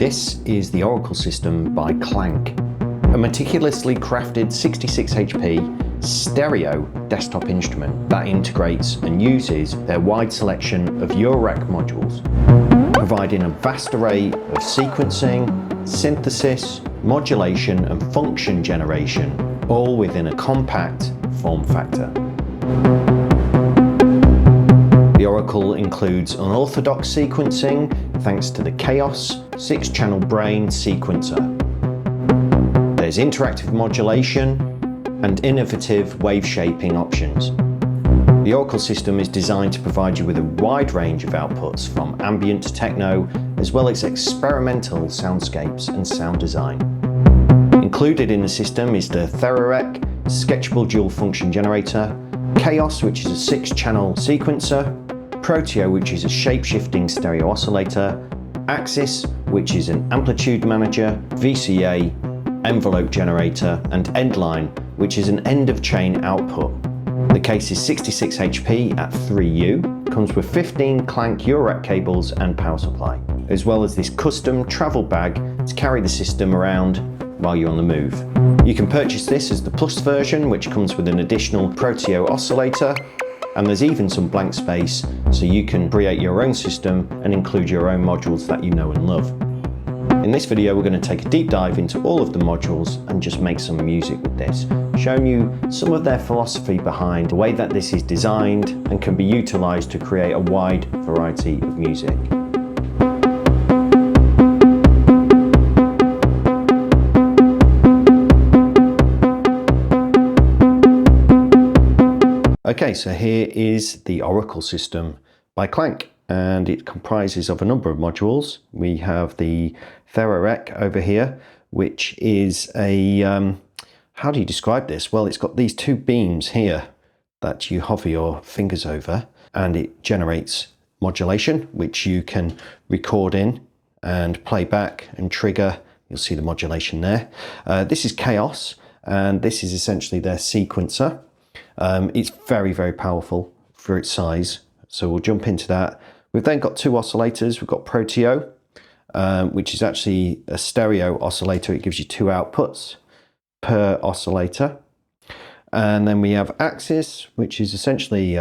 This is the Oracle system by Clank, a meticulously crafted 66 HP stereo desktop instrument that integrates and uses their wide selection of Eurorack modules, providing a vast array of sequencing, synthesis, modulation and function generation, all within a compact form factor. The Oracle includes unorthodox sequencing thanks to the Chaos 6-channel brain sequencer. There's interactive modulation and innovative wave shaping options. The Oracle system is designed to provide you with a wide range of outputs from ambient to techno, as well as experimental soundscapes and sound design. Included in the system is the Thererec Sketchable dual function generator, Chaos, which is a 6-channel sequencer, Proteo, which is a shape-shifting stereo oscillator, Axis, which is an amplitude manager, VCA, envelope generator, and Endline, which is an end-of-chain output. The case is 66 HP at 3U, comes with 15 Clank Eurorack cables and power supply, as well as this custom travel bag to carry the system around while you're on the move. You can purchase this as the Plus version, which comes with an additional Proteo oscillator, and there's even some blank space so you can create your own system and include your own modules that you know and love. In this video, we're going to take a deep dive into all of the modules and just make some music with this, showing you some of their philosophy behind the way that this is designed and can be utilized to create a wide variety of music. Okay, so here is the Oracle system by Clank, and it comprises of a number of modules. We have the Thererec over here, which is a, how do you describe this? Well, it's got these two beams here that you hover your fingers over, and it generates modulation, which you can record in and play back and trigger. You'll see the modulation there. This is Chaos, and this is essentially their sequencer. It's very, very powerful for its size, so we'll jump into that. We've then got two oscillators. We've got Proteo, which is actually a stereo oscillator. It gives you two outputs per oscillator. And then we have Axis, which is essentially,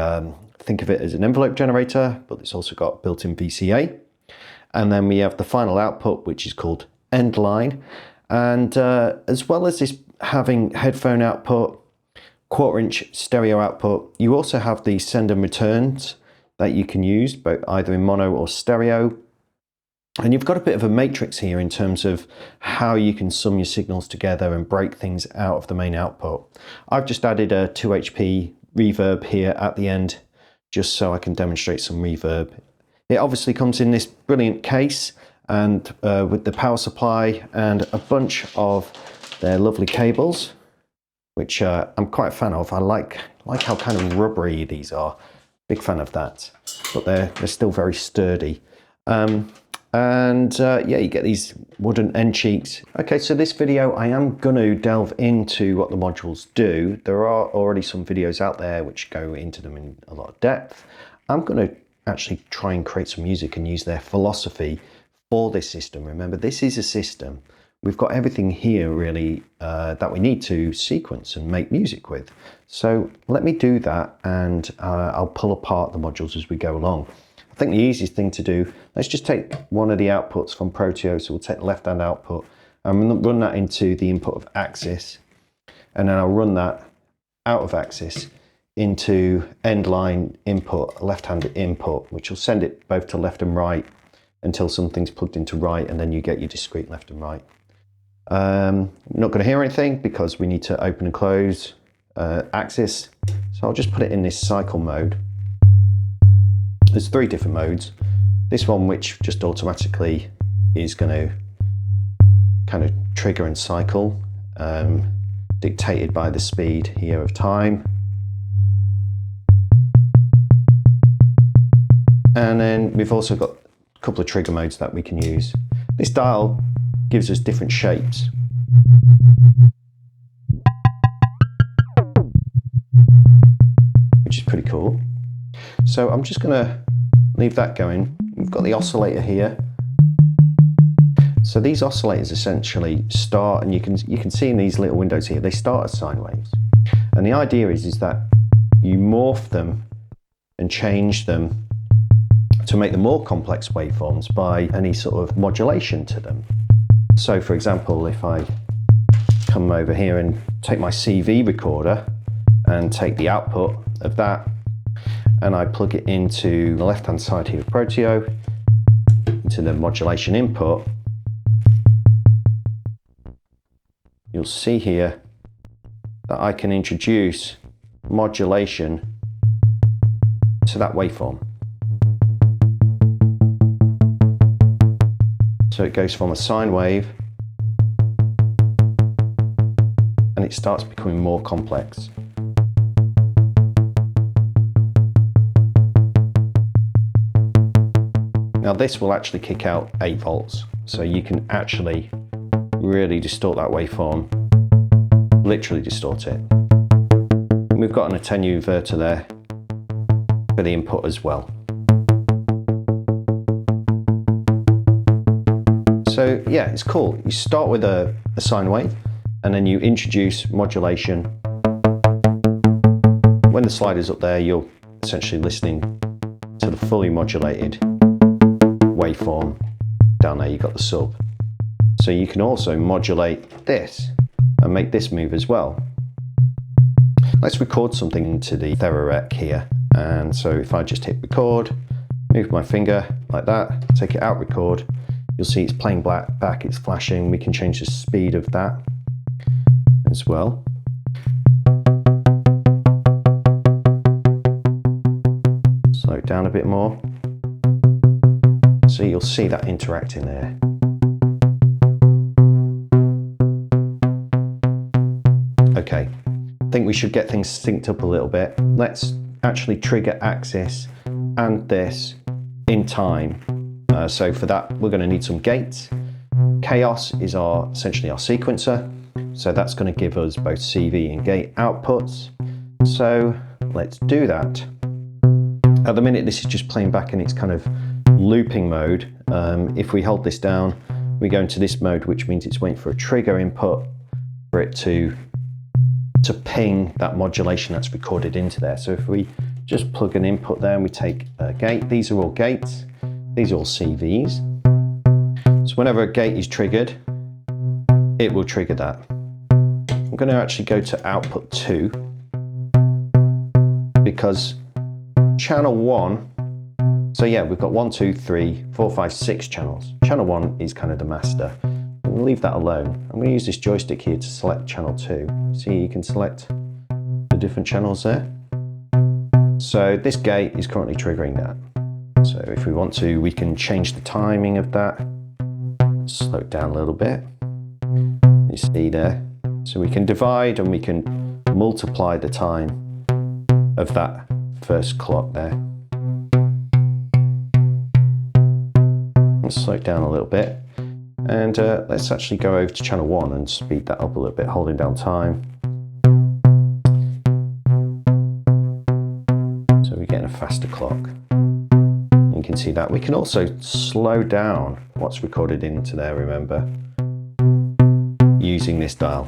think of it as an envelope generator, but it's also got built-in VCA. And then we have the final output, which is called Endline. And as well as this having headphone output, 1/4-inch stereo output, you also have the send and returns that you can use, both either in mono or stereo. And you've got a bit of a matrix here in terms of how you can sum your signals together and break things out of the main output. I've just added a 2 HP reverb here at the end, just so I can demonstrate some reverb. It obviously comes in this brilliant case and with the power supply and a bunch of their lovely cables, which I'm quite a fan of. I like how kind of rubbery these are. Big fan of that. But they're still very sturdy. Yeah, you get these wooden end cheeks. Okay, so this video, I am going to delve into what the modules do. There are already some videos out there which go into them in a lot of depth. I'm going to actually try and create some music and use their philosophy for this system. Remember, this is a system. We've got everything here really that we need to sequence and make music with. So let me do that, and I'll pull apart the modules as we go along. I think the easiest thing to do, let's just take one of the outputs from Proteo. So we'll take the left-hand output and run that into the input of Axis. And then I'll run that out of Axis into Endline input, left-hand input, which will send it both to left and right until something's plugged into right, and then you get your discrete left and right. Not going to hear anything because we need to open and close Axis. So I'll just put it in this cycle mode. There's 3 different modes. This one, which just automatically is going to kind of trigger and cycle, dictated by the speed here of time. And then we've also got a couple of trigger modes that we can use. This dial gives us different shapes. Which is pretty cool. So I'm just going to leave that going. We've got the oscillator here. So these oscillators essentially start, and you can see in these little windows here, they start as sine waves. And the idea is that you morph them and change them to make them more complex waveforms by any sort of modulation to them. So for example, if I come over here and take my CV recorder and take the output of that and I plug it into the left-hand side here of Proteo, into the modulation input, you'll see here that I can introduce modulation to that waveform. So it goes from a sine wave and it starts becoming more complex. Now this will actually kick out 8 volts, so you can actually really distort that waveform, literally distort it. We've got an attenuator there for the input as well. So yeah, it's cool. You start with a sine wave and then you introduce modulation. When the slider's up there, you're essentially listening to the fully modulated waveform. Down there you've got the sub. So you can also modulate this and make this move as well. Let's record something into the Thererec here. And so if I just hit record, move my finger like that, take it out, record, you'll see it's playing back, it's flashing. We can change the speed of that as well. Slow it down a bit more. So you'll see that interacting there. Okay, I think we should get things synced up a little bit. Let's actually trigger axis and this in time. So for that, we're going to need some gates. Chaos is essentially our sequencer. So that's going to give us both CV and gate outputs. So let's do that. At the minute, this is just playing back in its kind of looping mode. If we hold this down, we go into this mode, which means it's waiting for a trigger input for it to ping that modulation that's recorded into there. So if we just plug an input there and we take a gate, these are all gates, these are all CVs. So whenever a gate is triggered, it will trigger that. I'm going to actually go to output 2 because channel 1, so yeah, we've got 1, 2, 3, 4, 5, 6 channels. Channel 1 is kind of the master. We'll leave that alone. I'm going to use this joystick here to select channel 2. See, you can select the different channels there. So this gate is currently triggering that. So if we want to, we can change the timing of that. Slow it down a little bit. You see there. So we can divide and we can multiply the time of that first clock there. Let's slow it down a little bit. And let's actually go over to channel 1 and speed that up a little bit, holding down time. So we're getting a faster clock. You can see that. We can also slow down what's recorded into there, remember, using this dial.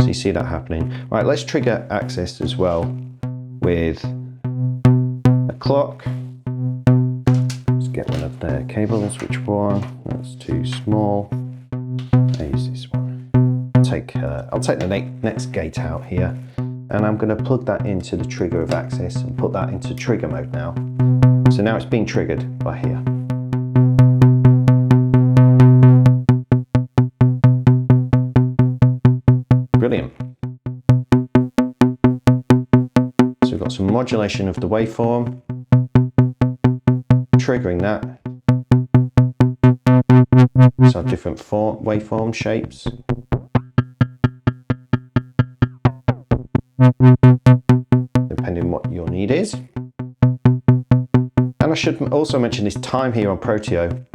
So you see that happening. Right, let's trigger axis as well with a clock. Get one of their cables. Which one? That's too small. I'll use this one. I'll take the next gate out here, and I'm going to plug that into the trigger of axis and put that into trigger mode now. So now it's being triggered by here. Brilliant. So we've got some modulation of the waveform. Triggering that. So different waveform shapes. Depending on what your need is. And I should also mention this time here on Proteo.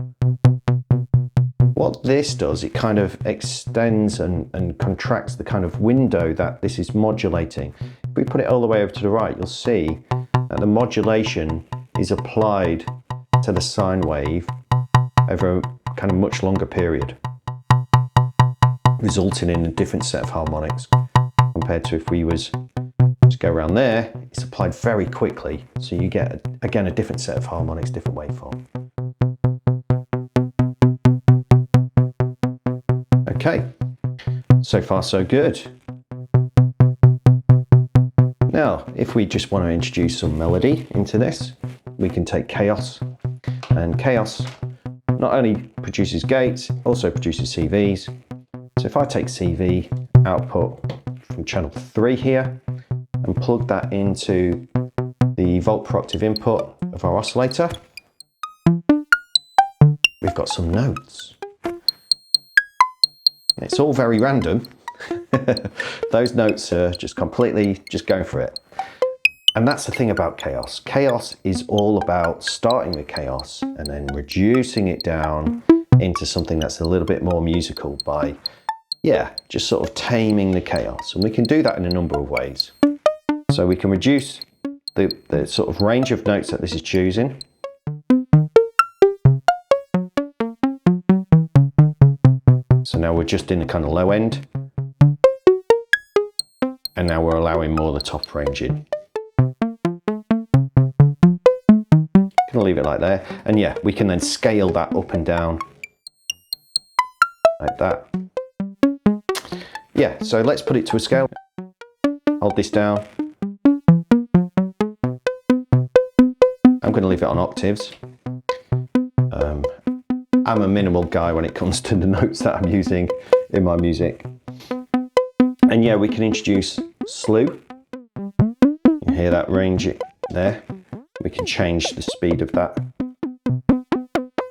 What this does, it kind of extends and contracts the kind of window that this is modulating. If we put it all the way over to the right, you'll see that the modulation is applied to the sine wave over kind of much longer period, resulting in a different set of harmonics compared to if we was to go around there. It's applied very quickly, so you get again a different set of harmonics, different waveform. Okay, so far so good. Now, if we just want to introduce some melody into this, we can take Chaos, and Chaos not only produces gates, it also produces CVs. So if I take CV output from channel 3 here and plug that into the volt per octave input of our oscillator, we've got some notes. It's all very random. Those notes are just completely going for it. And that's the thing about Chaos. Chaos is all about starting with chaos and then reducing it down into something that's a little bit more musical by, yeah, just sort of taming the chaos. And we can do that in a number of ways. So we can reduce the sort of range of notes that this is choosing. So now we're just in the kind of low end. And now we're allowing more of the top range in. Gonna leave it like there. And yeah, we can then scale that up and down like that. Yeah, so let's put it to a scale. Hold this down. I'm going to leave it on octaves. I'm a minimal guy when it comes to the notes that I'm using in my music. And yeah, we can introduce slew. You can hear that range there. We can change the speed of that.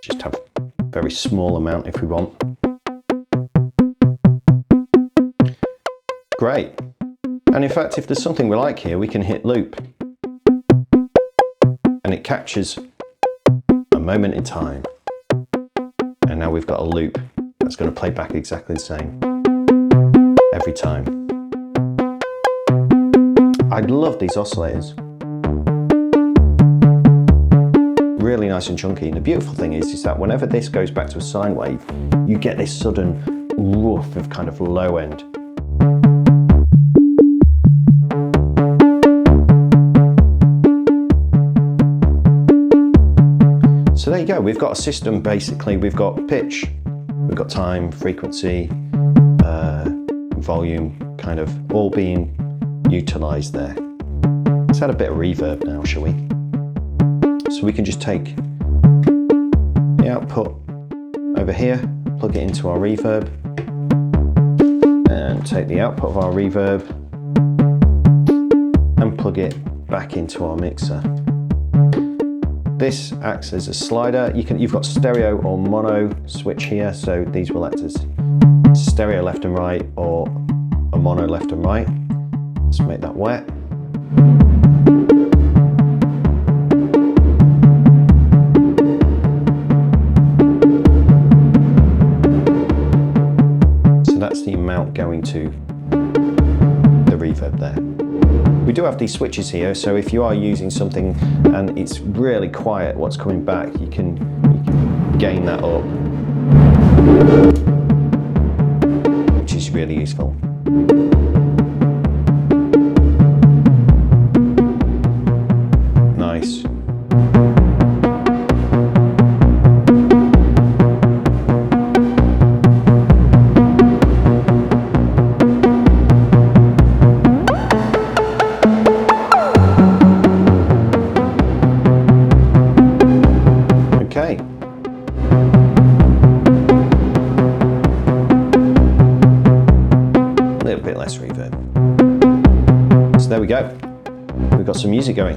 Just have a very small amount if we want. Great. And in fact, if there's something we like here, we can hit loop. And it captures a moment in time. And now we've got a loop that's going to play back exactly the same every time. I love these oscillators. Really nice and chunky. And the beautiful thing is that whenever this goes back to a sine wave, you get this sudden woof of kind of low end. So there you go, we've got a system basically, we've got pitch, we've got time, frequency, volume, kind of all being utilised there. Let's add a bit of reverb now, shall we? So we can just take the output over here, plug it into our reverb, and take the output of our reverb and plug it back into our mixer. This acts as a slider. You've got stereo or mono switch here, so these will act as stereo left and right or a mono left and right. Let's make that wet. So that's the amount going to the reverb there. We do have these switches here, so if you are using something and it's really quiet what's coming back, you can gain that up, which is really useful. Nice. So there we go, we've got some music going.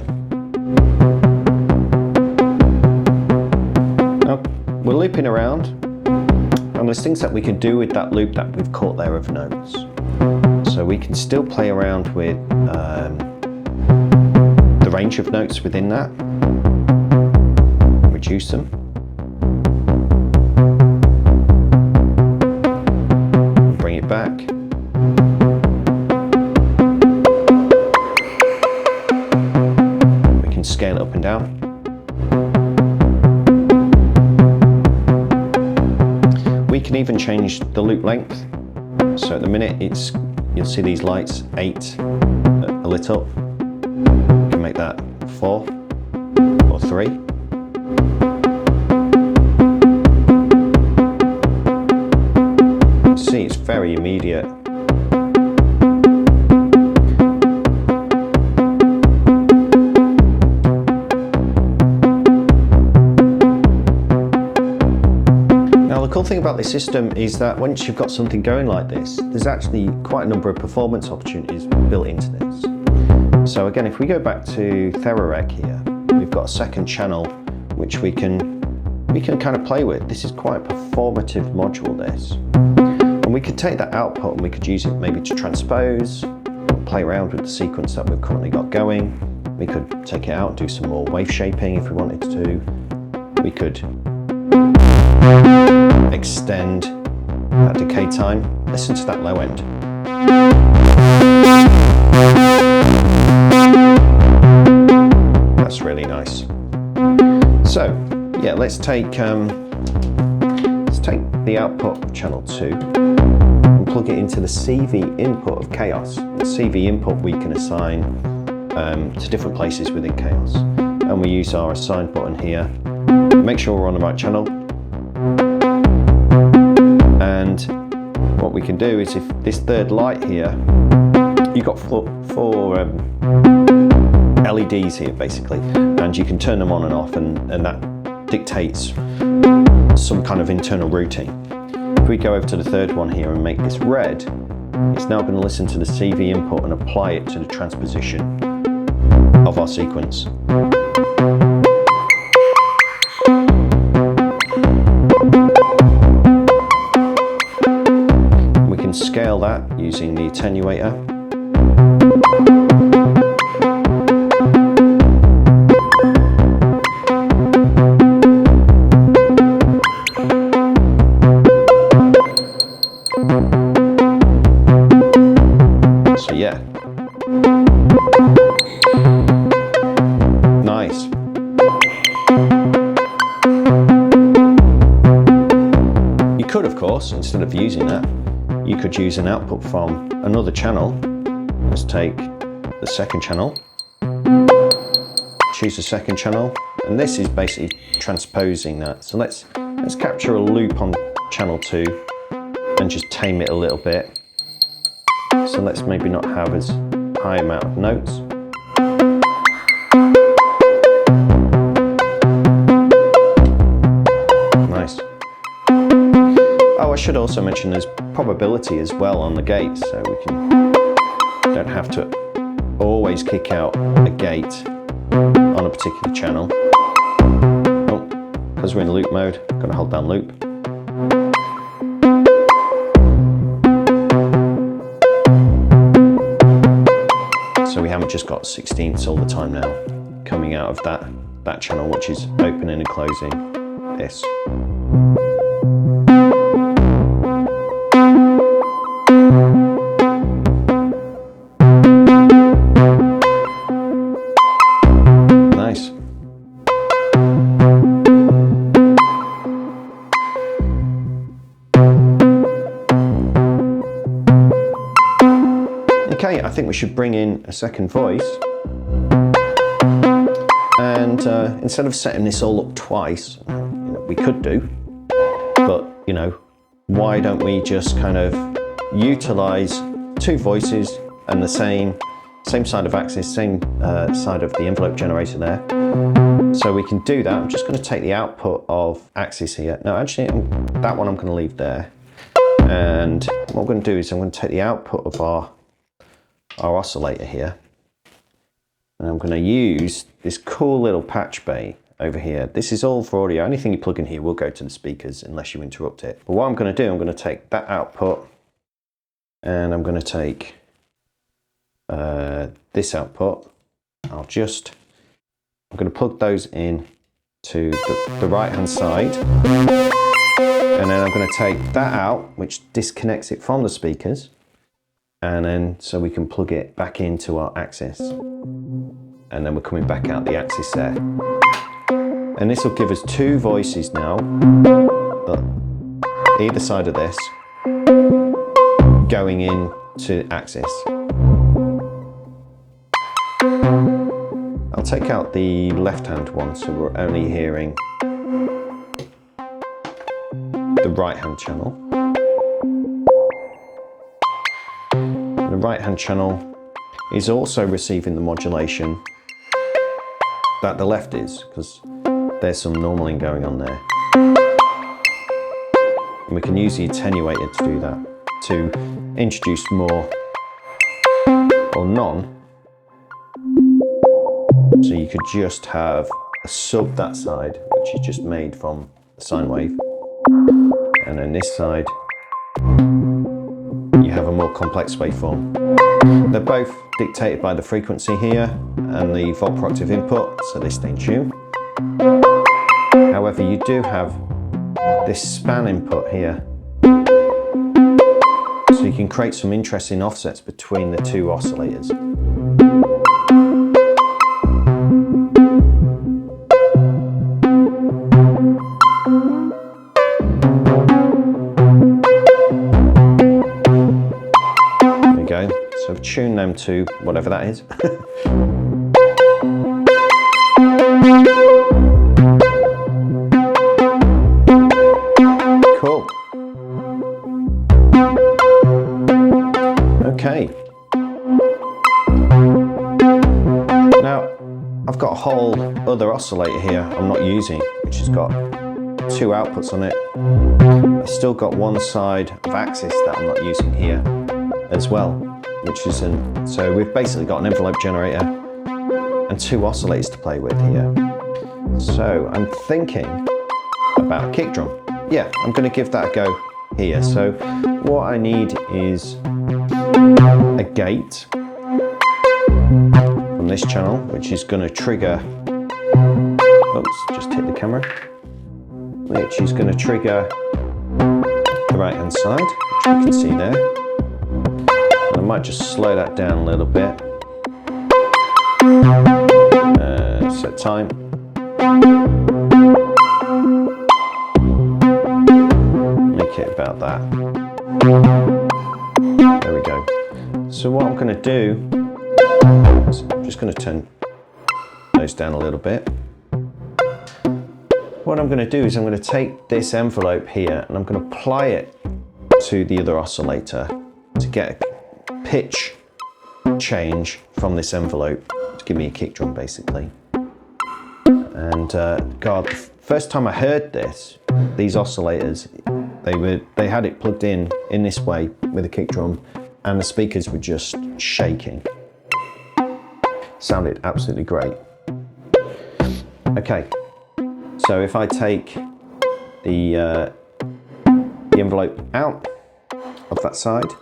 Now, we're looping around, and there's things that we can do with that loop that we've caught there of notes. So we can still play around with the range of notes within that, reduce them. Bring it back. Scale it up and down. We can even change the loop length. So at the minute you'll see these lights 8 are lit up. We can make that 4 or 3. See, it's very immediate. Now the cool thing about this system is that once you've got something going like this, there's actually quite a number of performance opportunities built into this. So again, if we go back to Thererec here, we've got a second channel which we can kind of play with. This is quite a performative module, this. And we could take that output and we could use it maybe to transpose, play around with the sequence that we've currently got going. We could take it out and do some more wave shaping if we wanted to. We could extend that decay time. Listen to that low end. That's really nice. So yeah, let's take the output of channel 2 and plug it into the CV input of Chaos. The CV input we can assign to different places within Chaos, and we use our assign button here. Make sure we're on the right channel. And what we can do is, if this third light here, you've got four LEDs here basically, and you can turn them on and off, and that dictates some kind of internal routing. If we go over to the third one here and make this red, it's now going to listen to the CV input and apply it to the transposition of our sequence. We can scale that using the attenuator. So yeah, nice. You could, of course, instead of using that, you could use an output from another channel. Let's take the second channel, choose the second channel, and this is basically transposing that. So let's capture a loop on channel 2 and just tame it a little bit. So let's maybe not have as high amount of notes. Nice. Oh, I should also mention there's probability as well on the gate, so we don't have to always kick out a gate on a particular channel. Oh, because we're in loop mode, I've got to hold down loop. So we haven't just got 16ths all the time now coming out of that channel, which is opening and closing this. Nice. Okay, I think we should bring in a second voice, and instead of setting this all up twice, we could do, but why don't we just kind of utilize 2 voices and the same side of axis, same side of the envelope generator there. So we can do that. I'm just going to take the output of axis here. No, actually, that one I'm going to leave there. And what I'm going to do is I'm going to take the output of our oscillator here, and I'm going to use this cool little patch bay over here. This is all for audio. Anything you plug in here will go to the speakers unless you interrupt it. But what I'm going to do, I'm going to take that output, and I'm going to take this output. I'm going to plug those in to the right hand side, and then I'm going to take that out, which disconnects it from the speakers. And then so we can plug it back into our axis, and then we're coming back out the axis there, and this will give us 2 voices now, but either side of this going into axis. I'll take out the left-hand one so we're only hearing the right-hand channel. The right-hand channel is also receiving the modulation that the left is, because there's some normaling going on there. And we can use the attenuator to do that, to introduce more or none. So you could just have a sub that side, which is just made from the sine wave. And then this side, you have a more complex waveform. They're both dictated by the frequency here and the volt per octave input, so they stay in tune. However, you do have this span input here, so you can create some interesting offsets between the two oscillators. There we go. So I've tuned them to whatever that is. Cool. Okay. Now, I've got a whole other oscillator here I'm not using, which has got two outputs on it. I've still got one side of axis that I'm not using here as well, which isn't, so we've basically got an envelope generator and two oscillators to play with here. So I'm thinking about a kick drum. Yeah, I'm going to give that a go here. So what I need is a gate from this channel, which is going to trigger, oops, just hit the camera, which is going to trigger the right hand side, which you can see there. I might just slow that down a little bit. Set time. Make it about that. There we go. So what I'm going to do is I'm just going to turn those down a little bit. What I'm going to do is I'm going to take this envelope here and I'm going to apply it to the other oscillator to get a pitch change from this envelope to give me a kick drum basically. And God, the first time I heard this, these oscillators, they had it plugged in this way with a kick drum and the speakers were just shaking. Sounded absolutely great. Okay, so if I take the envelope out of that side,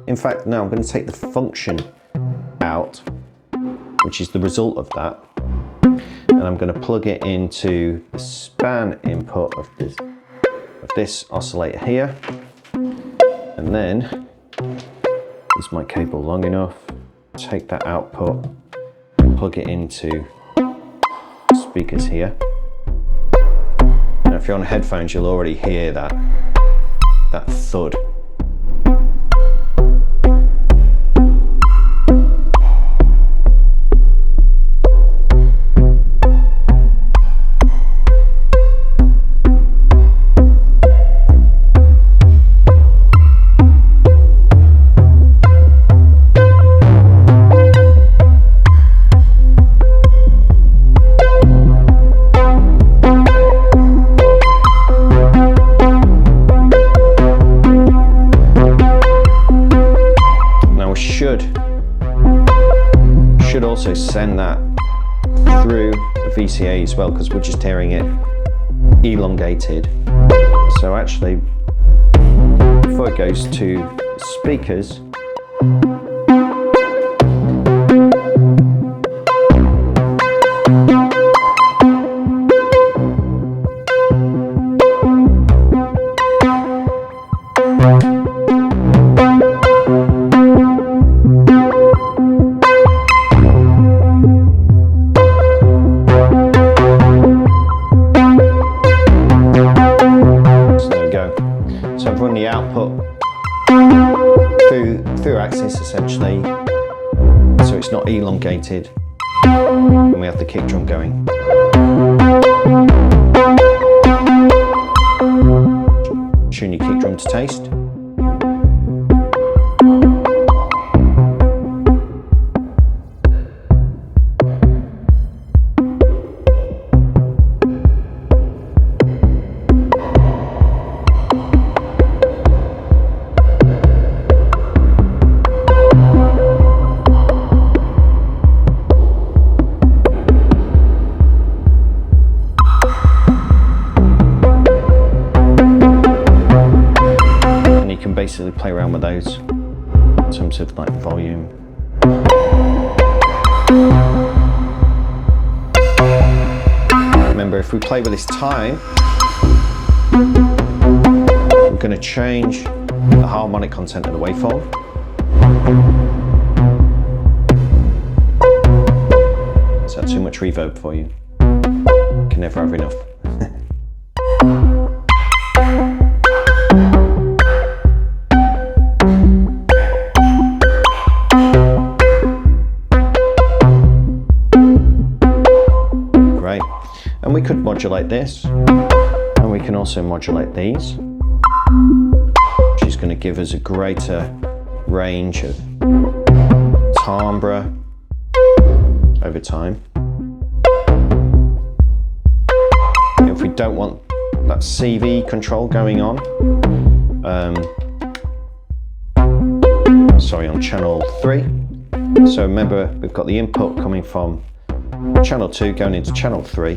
in fact, no, I'm going to take the function out, which is the result of that, and I'm going to plug it into the span input of this oscillator here, and then, is my cable long enough? Take that output, plug it into speakers here. Now, if you're on headphones, you'll already hear that thud. Should also send that through the VCA as well, because we're just hearing it elongated. So actually, before it goes to speakers, I've run the output through axis essentially, so it's not elongated, and we have the kick drum going. Tune your kick drum to taste. Basically play around with those in terms of like volume. Remember, if we play with this time, we're going to change the harmonic content of the waveform. Is that too much reverb for you? Can never have enough. And we could modulate this, and we can also modulate these, which is going to give us a greater range of timbre over time. If we don't want that CV control going on, sorry, on channel 3. So remember, we've got the input coming from channel 2 going into channel 3,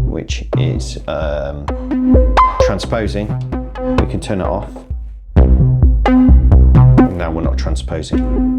which is transposing. We can turn it off. Now we're not transposing.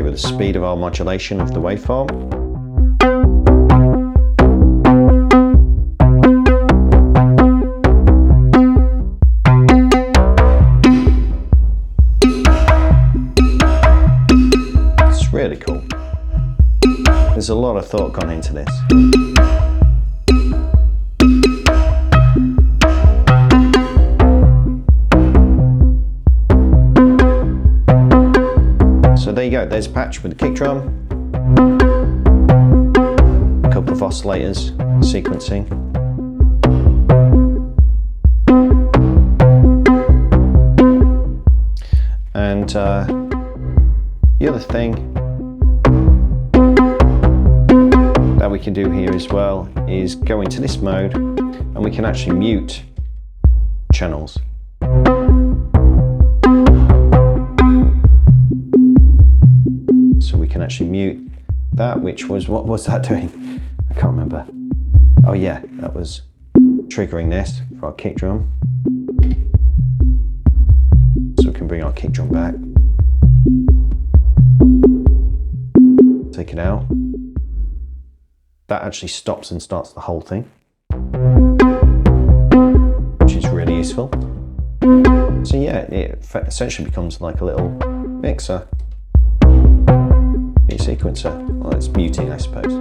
The speed of our modulation of the waveform. It's really cool. There's a lot of thought gone into this. So there you go, there's a patch with the kick drum, a couple of oscillators, sequencing. And the other thing that we can do here as well is go into this mode, and we can actually mute channels. So we can actually mute that, which was, what was that doing? I can't remember. Oh yeah, that was triggering this for our kick drum. So we can bring our kick drum back. Take it out. That actually stops and starts the whole thing, which is really useful. So yeah, it essentially becomes like a little mixer. Sequencer. Well, it's muting, I suppose.